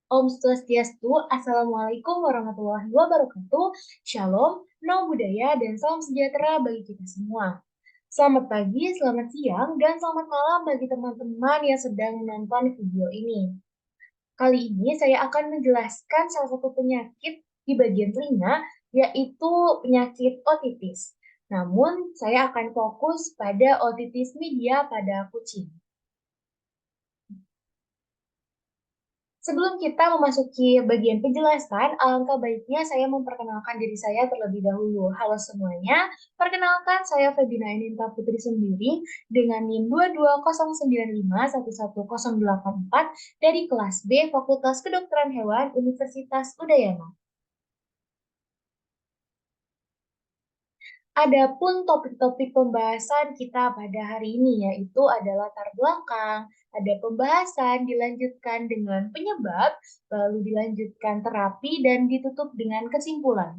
Om Swastiastu, Assalamualaikum warahmatullahi wabarakatuh. Shalom, Namo Buddhaya, dan salam sejahtera bagi kita semua. Selamat pagi, selamat siang, dan selamat malam bagi teman-teman yang sedang menonton video ini. Kali ini saya akan menjelaskan salah satu penyakit di bagian telinga, yaitu penyakit otitis. Namun, saya akan fokus pada otitis media pada kucing. Sebelum kita memasuki bagian penjelasan, alangkah baiknya saya memperkenalkan diri saya terlebih dahulu. Halo semuanya, perkenalkan saya Febina Eninta Putri Sembiring dengan NIM 22095111084 dari kelas B Fakultas Kedokteran Hewan Universitas Udayana. Adapun topik-topik pembahasan kita pada hari ini yaitu ada latar belakang, ada pembahasan, dilanjutkan dengan penyebab, lalu dilanjutkan terapi, dan ditutup dengan kesimpulan.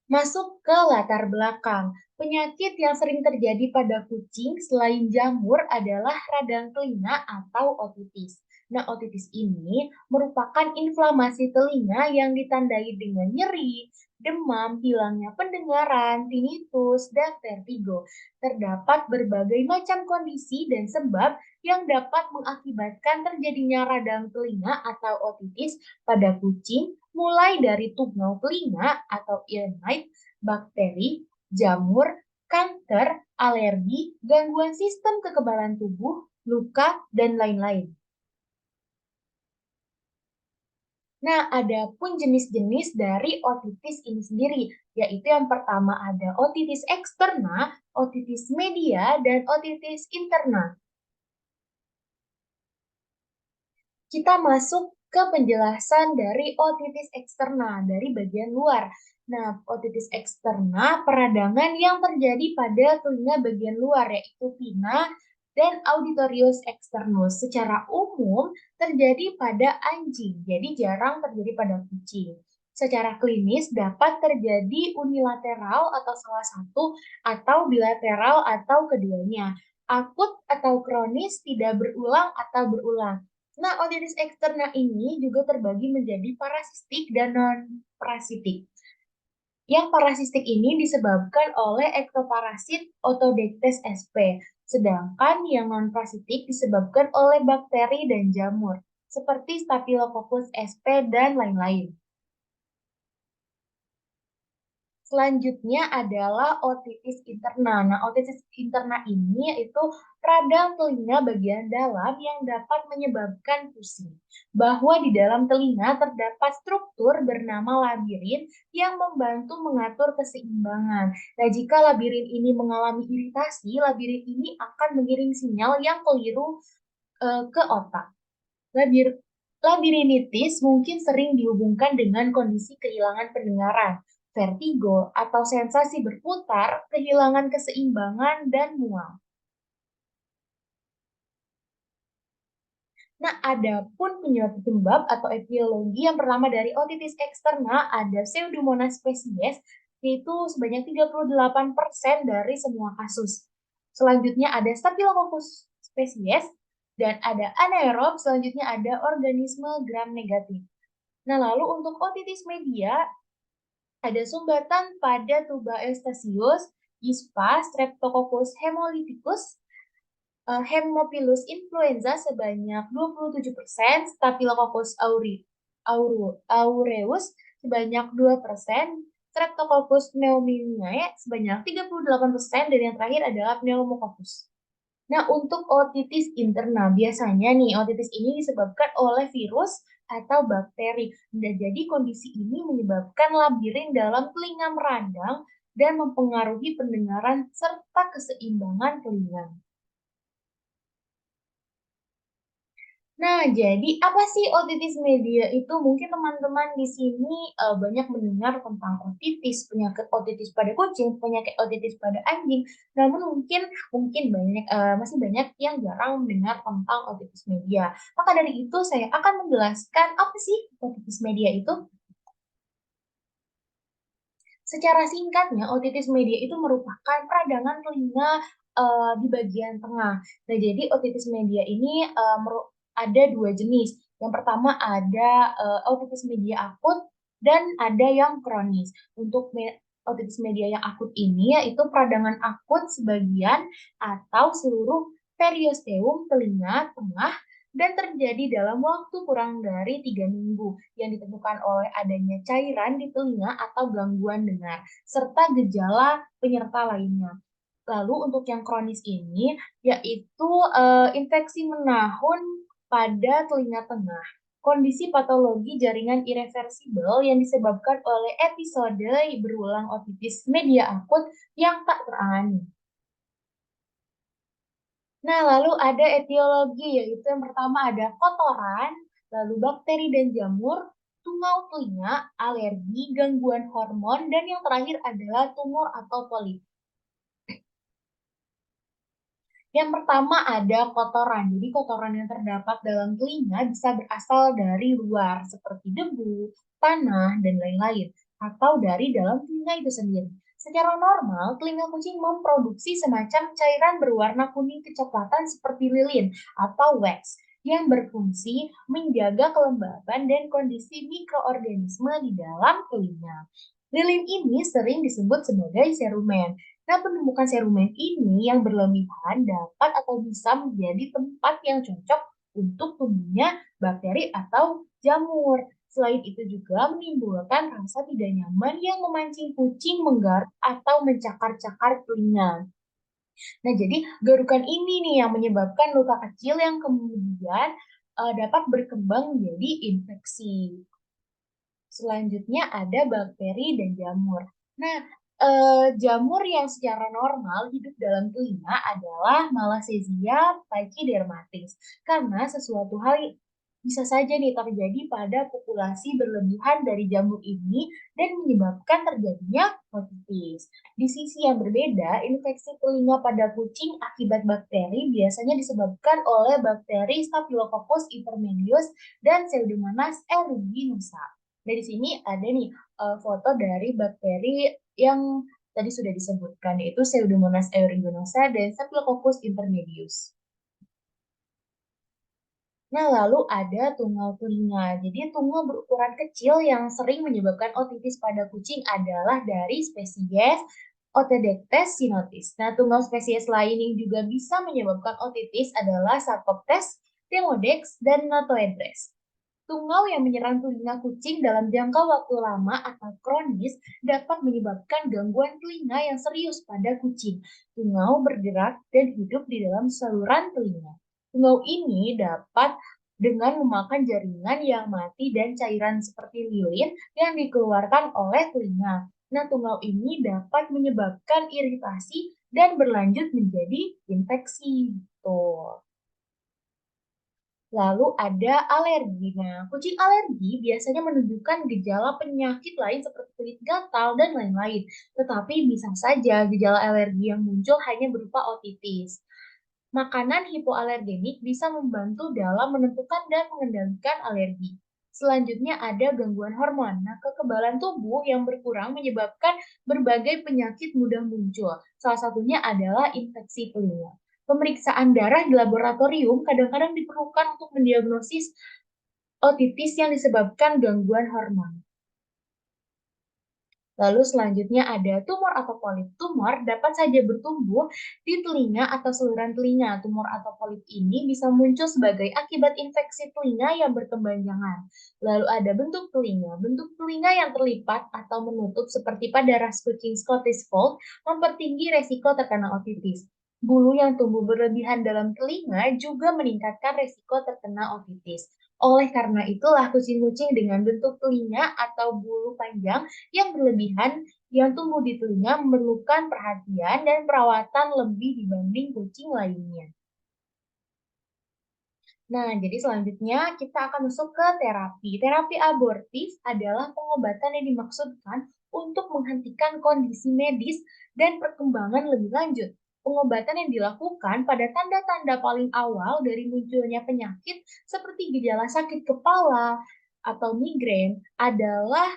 Masuk ke latar belakang. Penyakit yang sering terjadi pada kucing selain jamur adalah radang telinga atau otitis. Nah, otitis ini merupakan inflamasi telinga yang ditandai dengan nyeri, demam, hilangnya pendengaran, tinnitus, dan vertigo. Terdapat berbagai macam kondisi dan sebab yang dapat mengakibatkan terjadinya radang telinga atau otitis pada kucing, mulai dari tungau telinga atau ear mite, bakteri, jamur, kanker, alergi, gangguan sistem kekebalan tubuh, luka, dan lain-lain. Nah, ada pun jenis-jenis dari otitis ini sendiri, yaitu yang pertama ada otitis eksterna, otitis media, dan otitis interna. Kita masuk ke penjelasan dari otitis eksterna, dari bagian luar. Nah, otitis eksterna peradangan yang terjadi pada telinga bagian luar, yaitu pinna dan auditorius externus. Secara umum terjadi pada anjing, jadi jarang terjadi pada kucing. Secara klinis dapat terjadi unilateral atau salah satu, atau bilateral atau keduanya. Akut atau kronis, tidak berulang atau berulang. Nah, otitis eksterna ini juga terbagi menjadi parasitik dan non-parasitik. Yang parasitik ini disebabkan oleh ektoparasit Otodectes sp, sedangkan yang non-parasitik disebabkan oleh bakteri dan jamur, seperti Staphylococcus sp dan lain-lain. Selanjutnya adalah otitis interna. Nah, otitis interna ini yaitu radang telinga bagian dalam yang dapat menyebabkan pusing. Bahwa di dalam telinga terdapat struktur bernama labirin yang membantu mengatur keseimbangan. Nah, jika labirin ini mengalami iritasi, labirin ini akan mengirim sinyal yang keliru ke otak. Labir Labirinitis mungkin sering dihubungkan dengan kondisi kehilangan pendengaran, vertigo, atau sensasi berputar, kehilangan keseimbangan, dan mual. Nah, ada pun penyebab atau etiologi yang pertama dari otitis eksterna ada Pseudomonas species, yaitu sebanyak 38% dari semua kasus. Selanjutnya ada Staphylococcus species, dan ada anaerob, selanjutnya ada organisme gram negatif. Nah, lalu untuk otitis media, ada sumbatan pada tuba eustachius, ispa, streptococcus hemolyticus, Haemophilus influenza sebanyak 27%, Staphylococcus aureus sebanyak 2%, Streptococcus pneumoniae sebanyak 38%, dan yang terakhir adalah Pneumococcus. Nah, untuk otitis interna, biasanya nih otitis ini disebabkan oleh virus atau bakteri. Nah, jadi kondisi ini menyebabkan labirin dalam telinga meradang dan mempengaruhi pendengaran serta keseimbangan telinga. Nah, jadi apa sih otitis media itu? Mungkin teman-teman di sini banyak mendengar tentang otitis, penyakit otitis pada kucing, penyakit otitis pada anjing. Namun mungkin banyak masih banyak yang jarang mendengar tentang otitis media. Maka dari itu saya akan menjelaskan apa sih otitis media itu. Secara singkatnya, otitis media itu merupakan peradangan telinga di bagian tengah. Nah, jadi otitis media ini ada dua jenis. Yang pertama ada otitis media akut dan ada yang kronis. Untuk otitis media yang akut ini yaitu peradangan akut sebagian atau seluruh periosteum telinga tengah dan terjadi dalam waktu kurang dari 3 minggu yang ditemukan oleh adanya cairan di telinga atau gangguan dengar, serta gejala penyerta lainnya. Lalu untuk yang kronis ini yaitu infeksi menahun pada telinga tengah. Kondisi patologi jaringan irreversibel yang disebabkan oleh episode berulang otitis media akut yang tak terangani. Nah, lalu ada etiologi, yaitu yang pertama ada kotoran, lalu bakteri dan jamur, tungau telinga, alergi, gangguan hormon, dan yang terakhir adalah tumor atau polip. Yang pertama ada kotoran. Jadi kotoran yang terdapat dalam telinga bisa berasal dari luar, seperti debu, tanah, dan lain-lain, atau dari dalam telinga itu sendiri. Secara normal, telinga kucing memproduksi semacam cairan berwarna kuning kecoklatan seperti lilin atau wax yang berfungsi menjaga kelembaban dan kondisi mikroorganisme di dalam telinga. Lilin ini sering disebut sebagai serumen. Nah, penemukan serumen ini yang berlebihan dapat atau bisa menjadi tempat yang cocok untuk tumbuhnya bakteri atau jamur. Selain itu juga menimbulkan rasa tidak nyaman yang memancing kucing menggaruk atau mencakar-cakar telinga. Nah, jadi garukan ini nih yang menyebabkan luka kecil yang kemudian dapat berkembang menjadi infeksi. Selanjutnya ada bakteri dan jamur. Nah, jamur yang secara normal hidup dalam telinga adalah Malassezia pachydermatis. Karena sesuatu hal bisa saja nih terjadi pada populasi berlebihan dari jamur ini dan menyebabkan terjadinya otitis. Di sisi yang berbeda, infeksi telinga pada kucing akibat bakteri biasanya disebabkan oleh bakteri Staphylococcus intermedius dan Pseudomonas aeruginosa. Dari sini ada nih foto dari bakteri yang tadi sudah disebutkan, yaitu Pseudomonas aeruginosa dan Staphylococcus intermedius. Nah, lalu ada tungau telinga. Jadi, tungau berukuran kecil yang sering menyebabkan otitis pada kucing adalah dari spesies Otodectes sinotis. Nah, tungau spesies lain yang juga bisa menyebabkan otitis adalah Sarcoptes, Demodex, dan Natoedres. Tungau yang menyerang telinga kucing dalam jangka waktu lama atau kronis dapat menyebabkan gangguan telinga yang serius pada kucing. Tungau bergerak dan hidup di dalam saluran telinga. Tungau ini dapat dengan memakan jaringan yang mati dan cairan seperti lilin yang dikeluarkan oleh telinga. Nah, tungau ini dapat menyebabkan iritasi dan berlanjut menjadi infeksi. Tuh. Lalu ada alergi. Nah, kucing alergi biasanya menunjukkan gejala penyakit lain seperti kulit gatal dan lain-lain. Tetapi bisa saja gejala alergi yang muncul hanya berupa otitis. Makanan hipoalergenik bisa membantu dalam menentukan dan mengendalikan alergi. Selanjutnya ada gangguan hormon. Nah, kekebalan tubuh yang berkurang menyebabkan berbagai penyakit mudah muncul. Salah satunya adalah infeksi telinga. Pemeriksaan darah di laboratorium kadang-kadang diperlukan untuk mendiagnosis otitis yang disebabkan gangguan hormon. Lalu selanjutnya ada tumor atau polip. Tumor dapat saja bertumbuh di telinga atau saluran telinga. Tumor atau polip ini bisa muncul sebagai akibat infeksi telinga yang berkepanjangan. Lalu ada bentuk telinga. Bentuk telinga yang terlipat atau menutup seperti pada ras kucing Scottish Fold mempertinggi resiko terkena otitis. Bulu yang tumbuh berlebihan dalam telinga juga meningkatkan resiko terkena otitis. Oleh karena itulah kucing-kucing dengan bentuk telinga atau bulu panjang yang berlebihan yang tumbuh di telinga memerlukan perhatian dan perawatan lebih dibanding kucing lainnya. Nah, jadi selanjutnya kita akan masuk ke terapi. Terapi abortif adalah pengobatan yang dimaksudkan untuk menghentikan kondisi medis dan perkembangan lebih lanjut. Pengobatan yang dilakukan pada tanda-tanda paling awal dari munculnya penyakit seperti gejala sakit kepala atau migrain adalah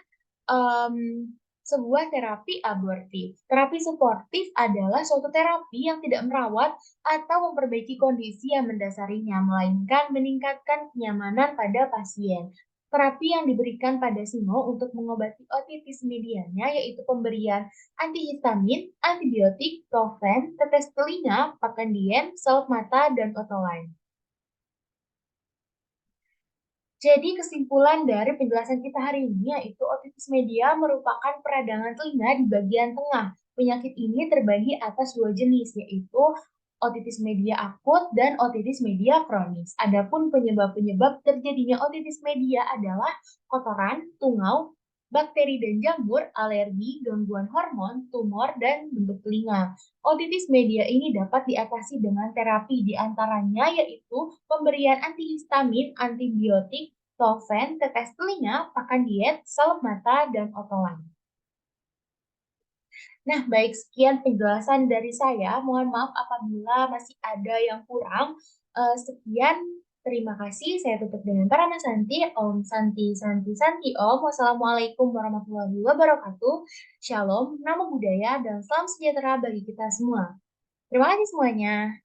um, sebuah terapi abortif. Terapi suportif adalah suatu terapi yang tidak merawat atau memperbaiki kondisi yang mendasarinya, melainkan meningkatkan kenyamanan pada pasien. Terapi yang diberikan pada Simo untuk mengobati otitis medianya yaitu pemberian antihistamin, antibiotik, profen, tetes telinga, pakan diem, salep mata, dan otolin. Jadi kesimpulan dari penjelasan kita hari ini yaitu otitis media merupakan peradangan telinga di bagian tengah. Penyakit ini terbagi atas dua jenis yaitu otitis media akut dan otitis media kronis. Adapun penyebab-penyebab terjadinya otitis media adalah kotoran, tungau, bakteri dan jamur, alergi, gangguan hormon, tumor, dan bentuk telinga. Otitis media ini dapat diatasi dengan terapi diantaranya yaitu pemberian antihistamin, antibiotik, solven, tetes telinga, pakan diet, salep mata, dan otolan. Nah, baik sekian penjelasan dari saya. Mohon maaf apabila masih ada yang kurang. Sekian, terima kasih. Saya tutup dengan Parana Santi. Om Santi Santi Santi Om. Wassalamualaikum warahmatullahi wabarakatuh. Shalom, namo buddhaya, dan salam sejahtera bagi kita semua. Terima kasih semuanya.